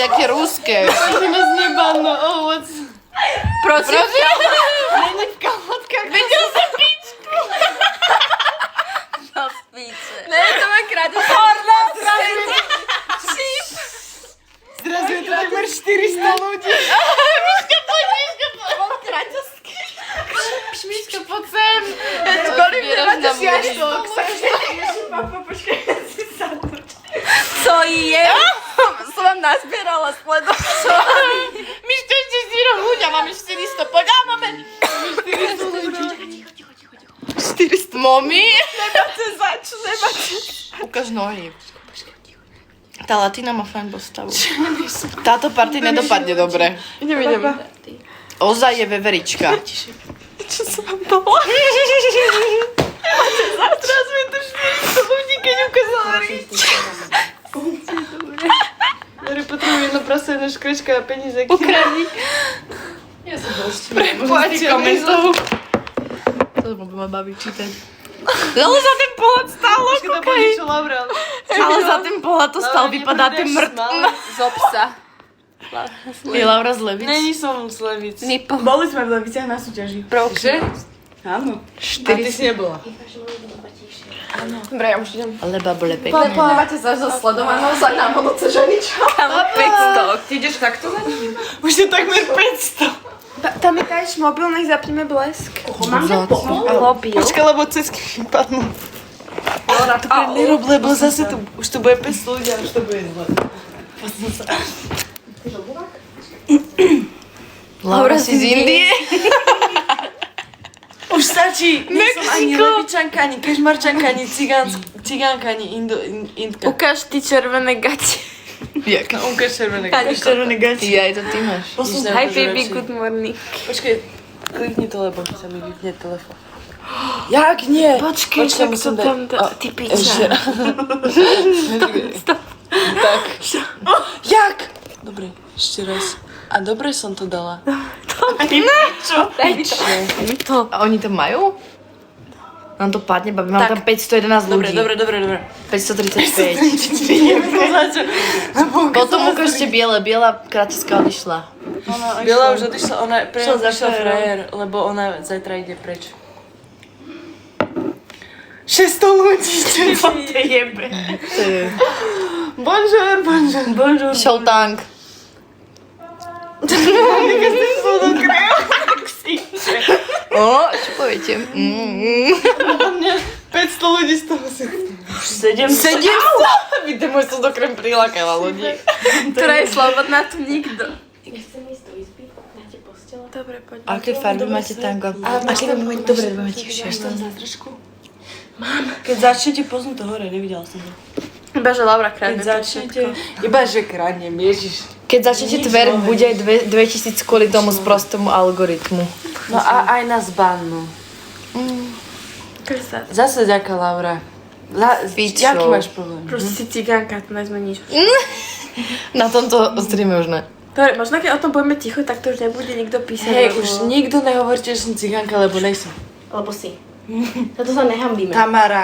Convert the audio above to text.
Dajte ruské. Prosím vás, nebáno, ovoc. Prosím. Není v kalhotkách. Videl som pičku. No spíče. Ne, to má kráťa. Zrazu je to takmer 400 ľudí. Miška, poď. Mám kráťovský. Miška, poď sem. Kolik mi máte jaštok? Papa, počkaj, ja si sadnúť. Co je? Som vám nazbierala sledovcov. Miška, ešte si ľudia, máme 400. Poď, máme 400 ľudí. 400. Mami? Nebáte zač, nebáte. Ukáž nohy. Tá latina má fajn postavu. Táto party nedopadne dobre. Idem. Ozaj je veverička. Čo som vám dala? Teraz mi tu 400 ľudí, keď ukázala rič. Dobre, potrebujem jedno proste, jedna škrečka a peníze. Ukradni. Ja som dosť. Preplatia komentov. To ma baví čítať. Ale za ten pohľad stálo, kúkaj. Ale za ten pohľad to stál, vypadá ten mŕtvy. Z obsa. Je Laura z Levic? Není som z Levic. Nipo. Boli sme v Leviciach na súťaži. Že? Áno. A ty si nebola. Dobre, ja už idem. Ale babo lepek. Nemáte za sledovanou za nám od Cežaniča. Tam 500. Ty ideš takto za ním? Už je takmer 500. Tam je káš mobil, nech zapneme blesk. Mám Mobil. Počkaj, lebo cesky vypadnú. Nerob, lebo zase tu, už to bude 500 ľudí a už to bude zle. Laura si z Indie? Už stačí. Nie som ani levičanka, ani kežmarčanka, ani cigánka, ani indka. Ukáž ty červené gate. Jak? No, ukáž červené. Ukáž červené gači. Ja, aj to ty máš. Hi baby, good morning. Počkej, klikni to, lebo sa mi vypne telefón. Jak nie? Počkej, tak to musím tam dať- ty Ešte piča. Tak. Jak? Dobre, ešte raz. A dobre som to dala. Daj mi to. A oni to majú? Nám to padne, babi, mám tam 511 ľudí. Dobre. 535. Potom ukážte biele, biela kratiska odišla. Biela už odišla, ona Šla za prišla frajerom. frajer, lebo ona zajtra ide preč. 600 ľudí, čo to jebe. To je Bonjour. Showtank. O, čo poviete? 500 ľudí z toho si... 700? Vidíte, môj sudokrem prilákala ľudí. Ktorá je slobodná, tu nikto. Nechcem ísť do izby, dáte postele? Dobre, poďme. Aké farby máte tango? Aké farby máte? Dobre, máte všetko. Mám. Keď začnete, poznú to hore, nevidela som to. Iba, že Laura Keď kradne začnete, iba že kradnem, ježiš. Keď začnete tverk, bude aj 2000 kvôli tomu sprostému algoritmu. No a aj nás bannú. Zase ďaká, Laura. Pičo. Jaký máš problém? Proste si cigánka, to nezmeníš. Na tomto streame už ne. Dobre, možno keď o tom budeme ticho, tak to už nebude nikto písať. Hej, lebo- už nikto nehovoríte, že som cigánka, lebo nejsem. Lebo si. Za to sa nehambíme. Tamara.